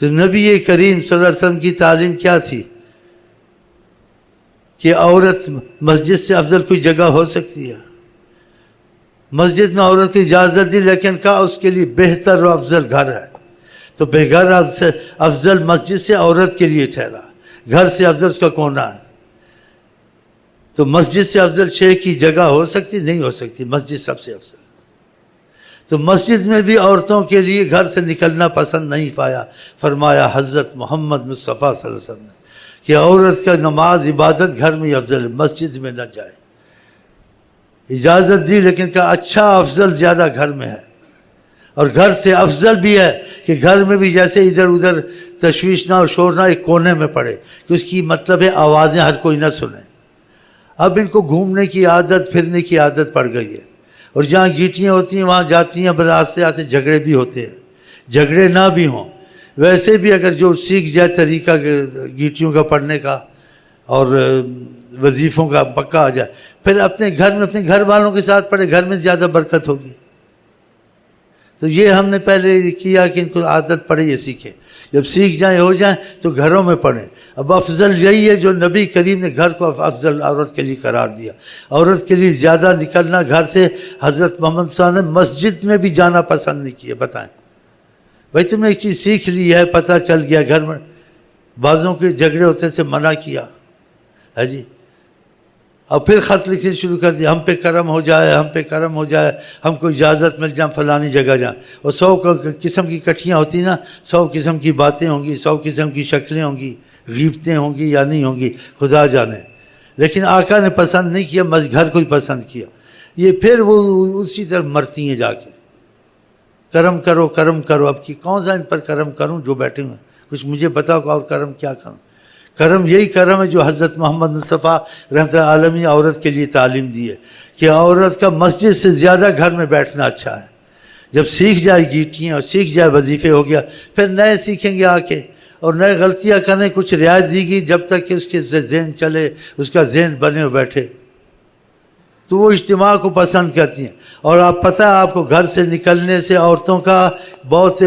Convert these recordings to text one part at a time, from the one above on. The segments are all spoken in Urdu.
تو نبی کریم صلی اللہ علیہ وسلم کی تعلیم کیا تھی کہ عورت مسجد سے افضل کوئی جگہ ہو سکتی ہے؟ مسجد میں عورت کی اجازت دی، لیکن کہا اس کے لیے بہتر و افضل گھر ہے، تو بے گھر افضل مسجد سے عورت کے لیے ٹھہرا، گھر سے افضل اس کا کونا ہے۔ تو مسجد سے افضل شے کی جگہ ہو سکتی؟ نہیں ہو سکتی، مسجد سب سے افضل۔ تو مسجد میں بھی عورتوں کے لیے گھر سے نکلنا پسند نہیں پایا، فرمایا حضرت محمد مصطفیٰ صلی اللہ علیہ وسلم نے کہ عورت کا نماز عبادت گھر میں افضل ہے، مسجد میں نہ جائے۔ اجازت دی، لیکن کہا اچھا افضل زیادہ گھر میں ہے، اور گھر سے افضل بھی ہے کہ گھر میں بھی جیسے ادھر ادھر تشویش نہ اور شور نہ، ایک کونے میں پڑے کہ اس کی مطلب ہے آوازیں ہر کوئی نہ سنے۔ اب ان کو گھومنے کی عادت، پھرنے کی عادت پڑ گئی ہے، اور جہاں گیٹیاں ہوتی ہیں وہاں جاتی ہیں، بس آستے آستے جھگڑے بھی ہوتے ہیں، جھگڑے نہ بھی ہوں۔ ویسے بھی اگر جو سیکھ جائے طریقہ گیٹیوں کا پڑھنے کا اور وظیفوں کا پکا آ جائے، پھر اپنے گھر میں اپنے گھر والوں کے ساتھ پڑھے، گھر میں زیادہ برکت ہوگی۔ تو یہ ہم نے پہلے کیا کہ ان کو عادت پڑے، یہ سیکھیں، جب سیکھ جائیں ہو جائیں تو گھروں میں پڑھیں۔ اب افضل یہی ہے جو نبی کریم نے گھر کو افضل عورت کے لیے قرار دیا، عورت کے لیے زیادہ نکلنا گھر سے۔ حضرت محمد صلی اللہ علیہ وسلم نے مسجد میں بھی جانا پسند نہیں کیا۔ بتائیں بھائی، تم نے ایک چیز سیکھ لی ہے، پتہ چل گیا، گھر میں بعضوں کے جھگڑے ہوتے تھے، منع کیا ہے جی، اور پھر خط لکھنے شروع کر دیا، ہم پہ کرم ہو جائے، ہم پہ کرم ہو جائے، ہم کو اجازت مل جائے فلانی جگہ جائیں۔ اور 100 قسم کی کٹھیاں ہوتی نا، 100 قسم کی باتیں ہوں گی، 100 قسم کی شکلیں ہوں گی، غیبتیں ہوں گی یا نہیں ہوں گی، خدا جانے۔ لیکن آقا نے پسند نہیں کیا، گھر کو ہی پسند کیا۔ یہ پھر وہ اسی طرح مرتی ہیں جا کے، کرم کرو کرم کرو۔ اب کی کون سا ان پر کرم کروں جو بیٹھے ہوئے ہیں؟ کچھ مجھے بتاؤ کہ اور کرم کیا کروں؟ کرم یہی کرم ہے جو حضرت محمد مصطفیٰ رحمۃ اللہ عالمی عورت کے لیے تعلیم دی ہے کہ عورت کا مسجد سے زیادہ گھر میں بیٹھنا اچھا ہے۔ جب سیکھ جائے گیٹیاں اور سیکھ جائے وظیفے، ہو گیا، پھر نئے سیکھیں گے آ کے، اور نئے غلطیاں کرنے کچھ رعایت دی گئی جب تک کہ اس کے ذہن چلے، اس کا ذہن بنے اور بیٹھے، تو وہ اجتماع کو پسند کرتی ہیں۔ اور آپ پتہ ہے آپ کو گھر سے نکلنے سے عورتوں کا بہت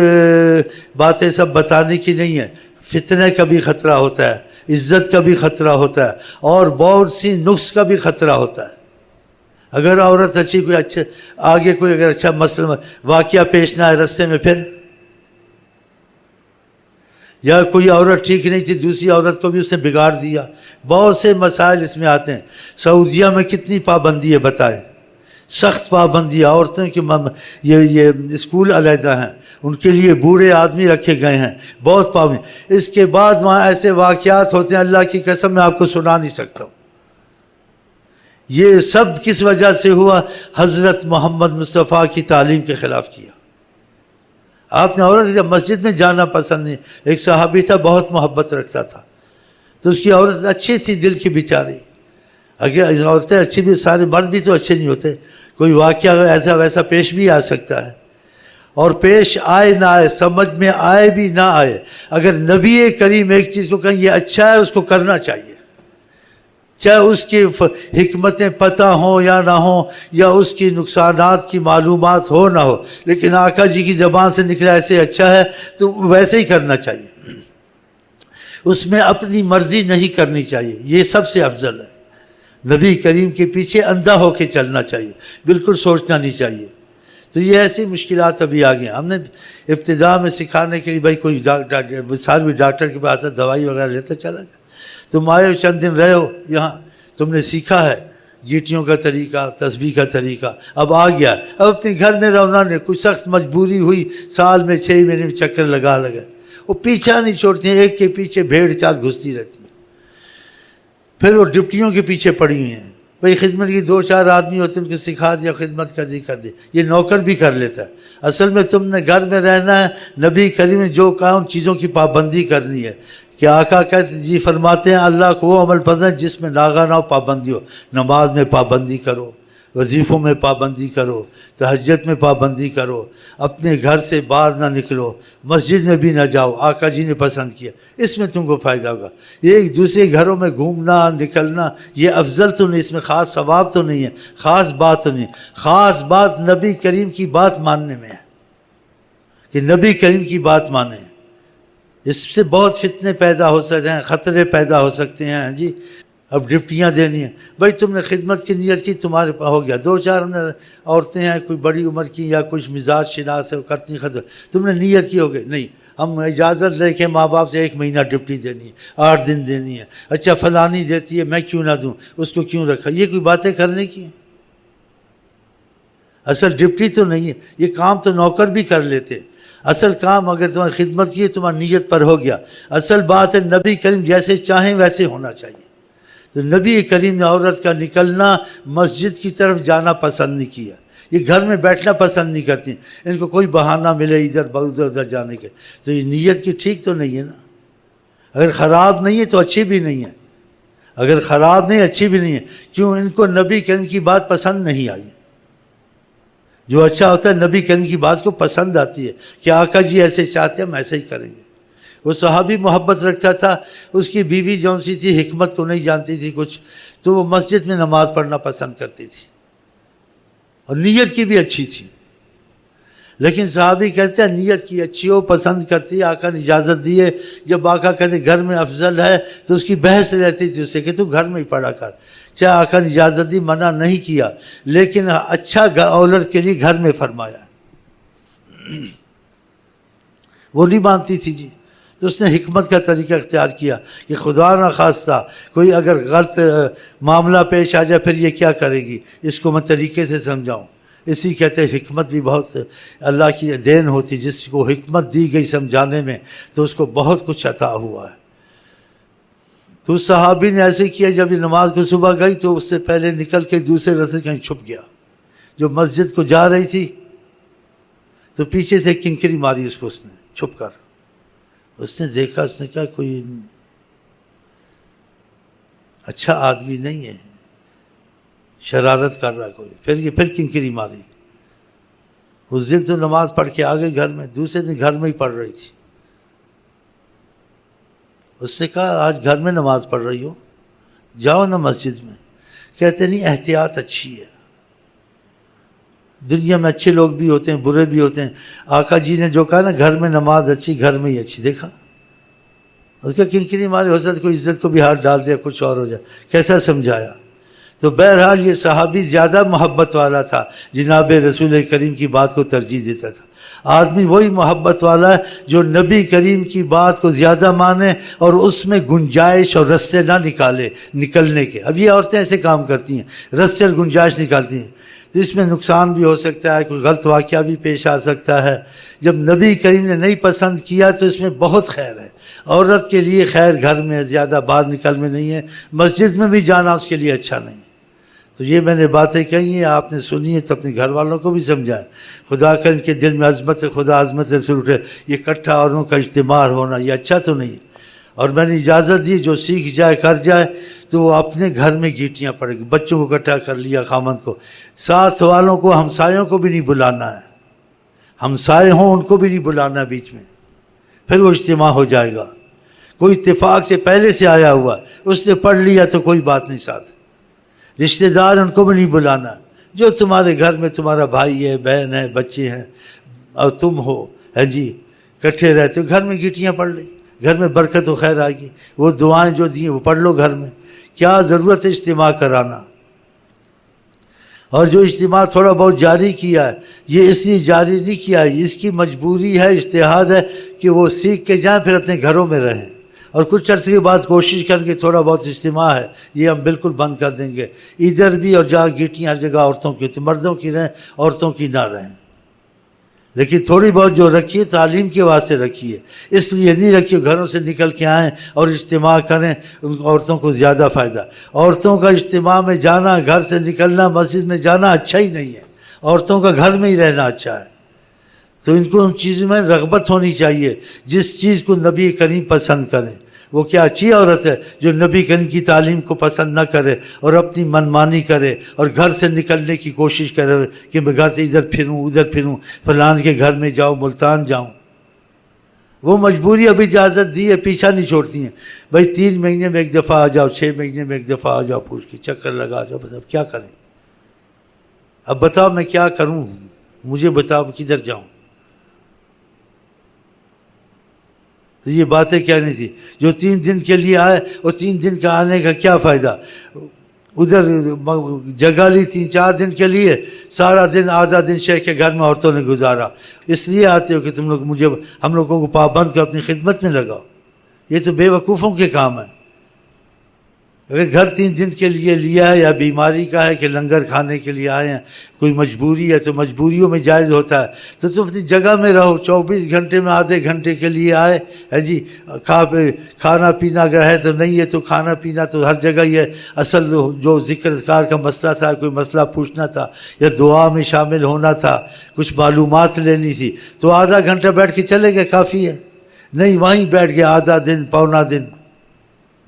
باتیں سب بتانے کی نہیں ہے، فتنے کا بھی خطرہ ہوتا ہے، عزت کا بھی خطرہ ہوتا ہے، اور بہت سی نقص کا بھی خطرہ ہوتا ہے۔ اگر عورت اچھی کوئی اچھے آگے کوئی اگر اچھا مسئلہ واقعہ پیش نہ آئے رستے میں، پھر یا کوئی عورت ٹھیک نہیں تھی، دوسری عورت کو بھی اس نے بگاڑ دیا، بہت سے مسائل اس میں آتے ہیں۔ سعودیہ میں کتنی پابندی ہے بتائیں، سخت پابندی، عورتوں کی یہ اسکول علیحدہ ہیں، ان کے لیے بوڑھے آدمی رکھے گئے ہیں، بہت پابندی۔ اس کے بعد وہاں ایسے واقعات ہوتے ہیں، اللہ کی قسم میں آپ کو سنا نہیں سکتا ہوں۔ یہ سب کس وجہ سے ہوا؟ حضرت محمد مصطفیٰ کی تعلیم کے خلاف کیا۔ آپ نے عورت جب مسجد میں جانا پسند نہیں، ایک صحابی تھا بہت محبت رکھتا تھا، تو اس کی عورت اچھی تھی دل کی بیچاری۔ اگر عورتیں اچھی بھی، سارے مرد بھی تو اچھے نہیں ہوتے، کوئی واقعہ ایسا ویسا پیش بھی آ سکتا ہے، اور پیش آئے نہ آئے، سمجھ میں آئے بھی نہ آئے، اگر نبی کریم ایک چیز کو کہیں یہ اچھا ہے، اس کو کرنا چاہیے، چاہے اس کی حکمتیں پتہ ہوں یا نہ ہوں، یا اس کی نقصانات کی معلومات ہو نہ ہو، لیکن آقا جی کی زبان سے نکلا ایسے اچھا ہے تو ویسے ہی کرنا چاہیے، اس میں اپنی مرضی نہیں کرنی چاہیے، یہ سب سے افضل ہے۔ نبی کریم کے پیچھے اندھا ہو کے چلنا چاہیے، بالکل سوچنا نہیں چاہیے۔ تو یہ ایسی مشکلات ابھی آ گئی ہیں۔ ہم نے ابتدا میں سکھانے کے لیے بھائی کوئی مثال بھی ڈاکٹر کے پاس دوائی وغیرہ لیتا چلا گیا، تم آئے ہو چند دن رہے ہو یہاں، تم نے سیکھا ہے گیٹیوں کا طریقہ، تسبیح کا طریقہ، اب آ گیا، اب اپنے گھر میں رونا نے، کوئی سخت مجبوری ہوئی، سال میں 6 مہینے میں چکر لگا لگے، وہ پیچھا نہیں چھوڑتی ہیں، ایک کے پیچھے بھیڑ چال گھستی رہتی ہیں، پھر وہ ڈپٹیوں کے پیچھے پڑی ہوئی ہیں۔ بھائی خدمت کی 2-4 آدمی ہوتے ہیں، ان کو سکھا دیا، خدمت کر دی، یہ نوکر بھی کر لیتا ہے۔ اصل میں تم نے گھر میں رہنا ہے، نبی کریم نے جو کہا ان چیزوں کی پابندی کرنی ہے، کہ آقا کہتے جی فرماتے ہیں اللہ کو وہ عمل پسند ہے جس میں ناغہ نہ ہو، پابندی ہو، نماز میں پابندی کرو، وظیفوں میں پابندی کرو، تہجد میں پابندی کرو، اپنے گھر سے باہر نہ نکلو، مسجد میں بھی نہ جاؤ، آقا جی نے پسند کیا، اس میں تم کو فائدہ ہوگا۔ یہ ایک دوسرے گھروں میں گھومنا نکلنا یہ افضل تو نہیں، اس میں خاص ثواب تو نہیں ہے، خاص بات تو نہیں، خاص بات نبی کریم کی بات ماننے میں ہے، کہ نبی کریم کی بات مانیں۔ اس سے بہت فتنے پیدا ہو سکتے ہیں، خطرے پیدا ہو سکتے ہیں جی۔ اب ڈپٹیاں دینی ہیں، بھائی تم نے خدمت کی نیت کی، تمہارے پاس ہو گیا، دو چار عورتیں ہیں کوئی بڑی عمر کی یا کچھ مزاج شناس ہے وہ کرتی خدمت، تم نے نیت کی ہو گئی، نہیں ہم اجازت لے کے ماں باپ سے 1 مہینہ ڈپٹی دینی ہے، 8 دن دینی ہے، اچھا فلانی دیتی ہے میں کیوں نہ دوں، اس کو کیوں رکھا، یہ کوئی باتیں کرنے کی ہیں؟ اصل ڈپٹی تو نہیں ہے، یہ کام تو نوکر بھی کر لیتے، اصل کام اگر تمہاری خدمت کی ہے تمہاری نیت پر ہو گیا۔ اصل بات ہے نبی کریم جیسے چاہیں ویسے ہونا چاہیے، تو نبی کریم نے عورت کا نکلنا مسجد کی طرف جانا پسند نہیں کیا، یہ گھر میں بیٹھنا پسند نہیں کرتی، ان کو کوئی بہانہ ملے ادھر ادھر جانے کے، تو یہ نیت کی ٹھیک تو نہیں ہے نا، اگر خراب نہیں ہے تو اچھی بھی نہیں ہے، اگر خراب نہیں اچھی بھی نہیں ہے، کیوں ان کو نبی کریم کی بات پسند نہیں آئی، جو اچھا ہوتا ہے نبی کریم کی بات کو پسند آتی ہے کہ آقا جی ایسے چاہتے ہیں ہم ایسے ہی کریں گے۔ وہ صحابی محبت رکھتا تھا، اس کی بیوی جون سی تھی حکمت کو نہیں جانتی تھی کچھ، تو وہ مسجد میں نماز پڑھنا پسند کرتی تھی اور نیت کی بھی اچھی تھی، لیکن صحابی کہتے ہیں نیت کی اچھی ہو پسند کرتی ہے، آقا نے اجازت دی ہے، جب آقا کہتے گھر میں افضل ہے تو اس کی بحث رہتی تھی اس سے کہ تو گھر میں ہی پڑھا کر، چاہے آقا نے اجازت دی منع نہیں کیا، لیکن اچھا عورت کے لیے گھر میں فرمایا، وہ نہیں مانتی تھی جی، تو اس نے حکمت کا طریقہ اختیار کیا کہ خدا نہ خواستہ کوئی اگر غلط معاملہ پیش آ جائے پھر یہ کیا کرے گی، اس کو میں طریقے سے سمجھاؤں، اسی کہتے ہیں حکمت بھی بہت اللہ کی دین ہوتی، جس کو حکمت دی گئی سمجھانے میں تو اس کو بہت کچھ عطا ہوا ہے۔ تو اس صحابی نے ایسے کیا، جب یہ نماز کو صبح گئی تو اس سے پہلے نکل کے دوسرے راستے کہیں چھپ گیا، جو مسجد کو جا رہی تھی تو پیچھے سے کنکری ماری اس کو، اس نے چھپ کر، اس نے دیکھا، اس نے کہا کوئی اچھا آدمی نہیں ہے، شرارت کر رہا کوئی، پھر کنکری ماری، اس دن تو نماز پڑھ کے آ گئی گھر میں، دوسرے دن گھر میں ہی پڑھ رہی تھی، اس سے کہا آج گھر میں نماز پڑھ رہی ہو، جاؤ نا مسجد میں، کہتے نہیں احتیاط اچھی ہے، دنیا میں اچھے لوگ بھی ہوتے ہیں برے بھی ہوتے ہیں، آقا جی نے جو کہا نا گھر میں نماز اچھی گھر میں ہی اچھی، دیکھا اس کا کنکری مارے، ہو سکتا کوئی عزت کو بھی ہاتھ ڈال دیا کچھ اور ہو جائے، کیسا سمجھایا۔ تو بہرحال یہ صحابی زیادہ محبت والا تھا، جناب رسول کریم کی بات کو ترجیح دیتا تھا۔ آدمی وہی محبت والا ہے جو نبی کریم کی بات کو زیادہ مانے اور اس میں گنجائش اور رستے نہ نکلنے کے۔ اب یہ عورتیں ایسے کام کرتی ہیں، رستے اور گنجائش نکالتی ہیں، تو اس میں نقصان بھی ہو سکتا ہے، کوئی غلط واقعہ بھی پیش آ سکتا ہے۔ جب نبی کریم نے نہیں پسند کیا تو اس میں بہت خیر ہے، عورت کے لیے خیر گھر میں زیادہ باہر نکل میں نہیں ہے، مسجد میں بھی جانا اس کے لیے اچھا نہیں۔ تو یہ میں نے باتیں کہی ہیں، آپ نے سنی ہے تو اپنے گھر والوں کو بھی سمجھائیں، خدا کر ان کے دل میں عظمت خدا عظمت رسول اٹھے۔ یہ اکٹھا عورتوں کا اجتماع ہونا یہ اچھا تو نہیں ہے، اور میں نے اجازت دی جو سیکھ جائے کر جائے تو وہ اپنے گھر میں گیٹیاں پڑے گی، بچوں کو اکٹھا کر لیا خامند کو، ساتھ والوں کو ہمسایوں کو بھی نہیں بلانا ہے، ہمسائے ہوں ان کو بھی نہیں بلانا بیچ میں، پھر وہ اجتماع ہو جائے گا۔ کوئی اتفاق سے پہلے سے آیا ہوا اس نے پڑھ لیا تو کوئی بات نہیں، ساتھ رشتہ دار ان کو بھی نہیں بلانا، جو تمہارے گھر میں تمہارا بھائی ہے بہن ہے بچے ہیں اور تم ہو ہے جی کٹھے رہتے ہو، گھر میں گیٹیاں پڑھ لیں، گھر میں برکت و خیر آئے گی، وہ دعائیں جو دی ہیں وہ پڑھ لو گھر میں، کیا ضرورت ہے اجتماع کرانا۔ اور جو اجتماع تھوڑا بہت جاری کیا ہے یہ اس لیے جاری نہیں کیا ہے، اس کی مجبوری ہے، اجتہاد ہے کہ وہ سیکھ کے جائیں پھر اپنے گھروں میں رہیں، اور کچھ عرصے کے بعد کوشش کر کے تھوڑا بہت اجتماع ہے یہ ہم بالکل بند کر دیں گے، ادھر بھی اور جہاں گیٹیاں ہر جگہ عورتوں کی ہوتی، مردوں کی رہیں عورتوں کی نہ رہیں، لیکن تھوڑی بہت جو رکھیے تعلیم کے واسطے رکھیے، اس لیے نہیں رکھیے گھروں سے نکل کے آئیں اور اجتماع کریں، ان عورتوں کو زیادہ فائدہ۔ عورتوں کا اجتماع میں جانا، گھر سے نکلنا، مسجد میں جانا اچھا ہی نہیں ہے، عورتوں کا گھر میں ہی رہنا اچھا ہے۔ تو ان کو ان چیزوں میں رغبت ہونی چاہیے، جس چیز کو نبی کریم پسند کریں۔ وہ کیا اچھی عورت ہے جو نبی کریم کی تعلیم کو پسند نہ کرے اور اپنی منمانی کرے اور گھر سے نکلنے کی کوشش کرے کہ میں گھر سے ادھر پھروں فلان کے گھر میں جاؤں ملتان جاؤں۔ وہ مجبوری ابھی اجازت دی ہے، پیچھا نہیں چھوڑتی ہیں، بھائی 3 مہینے میں ایک دفعہ آ جاؤ، 6 مہینے میں ایک دفعہ آ جاؤ، پوچھ کے چکر لگا جاؤ، بس اب کیا کریں، اب بتاؤ میں کیا کروں، مجھے بتاؤ کدھر جاؤں۔ تو یہ باتیں کہنی تھی. جو 3 دن کے لیے آئے اور 3 دن کا آنے کا کیا فائدہ؟ ادھر جگہ لی 3-4 دن کے لیے، سارا دن آدھا دن شیخ کے گھر میں عورتوں نے گزارا. اس لیے آتے ہو کہ تم لوگ ہم لوگوں کو پابند کر اپنی خدمت میں لگاؤ. یہ تو بے وقوفوں کے کام ہے. اگر گھر 3 دن کے لیے لیا ہے یا بیماری کا ہے کہ لنگر کھانے کے لیے آئے ہیں، کوئی مجبوری ہے تو مجبوریوں میں جائز ہوتا ہے، تو تم اپنی جگہ میں رہو. 24 گھنٹے میں آدھے گھنٹے کے لیے آئے ہے جی، کھانا پینا اگر ہے تو نہیں ہے تو کھانا پینا تو ہر جگہ ہی ہے. اصل جو ذکر اذکار کا مسئلہ تھا، کوئی مسئلہ پوچھنا تھا یا دعا میں شامل ہونا تھا، کچھ معلومات لینی تھی، تو آدھا گھنٹہ بیٹھ کے چلے گئے، کافی ہے. نہیں، وہیں بیٹھ گئے آدھا دن پونا دن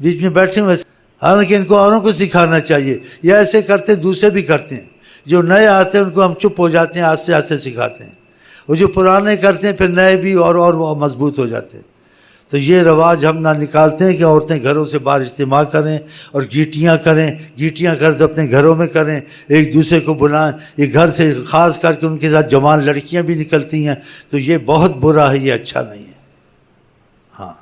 بیچ میں بیٹھے ہوئے. حالانکہ ان کو اوروں کو سکھانا چاہیے. یہ ایسے کرتے دوسرے بھی کرتے ہیں. جو نئے آتے ہیں ان کو ہم چپ ہو جاتے ہیں، آہستہ آہستہ سکھاتے ہیں. اور جو پرانے کرتے ہیں پھر نئے بھی اور مضبوط ہو جاتے ہیں. تو یہ رواج ہم نہ نکالتے ہیں کہ عورتیں گھروں سے باہر اجتماع کریں اور گیٹیاں کریں. گیٹیاں کر تو اپنے گھروں میں کریں، ایک دوسرے کو بلائیں. یہ گھر سے خاص کر کے ان کے ساتھ جوان لڑکیاں بھی نکلتی ہیں، تو یہ بہت برا ہے، یہ اچھا نہیں ہے. ہاں،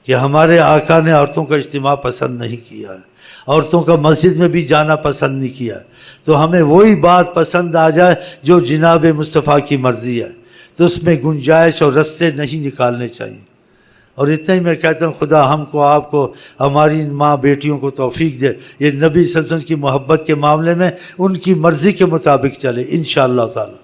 کہ ہمارے آقا نے عورتوں کا اجتماع پسند نہیں کیا ہے، عورتوں کا مسجد میں بھی جانا پسند نہیں کیا. تو ہمیں وہی بات پسند آ جائے جو جناب مصطفیٰ کی مرضی ہے، تو اس میں گنجائش اور رستے نہیں نکالنے چاہیے. اور اتنا ہی میں کہتا ہوں، خدا ہم کو، آپ کو، ہماری ماں بیٹیوں کو توفیق دے، یہ نبی صلی اللہ علیہ وسلم کی محبت کے معاملے میں ان کی مرضی کے مطابق چلے انشاءاللہ تعالی.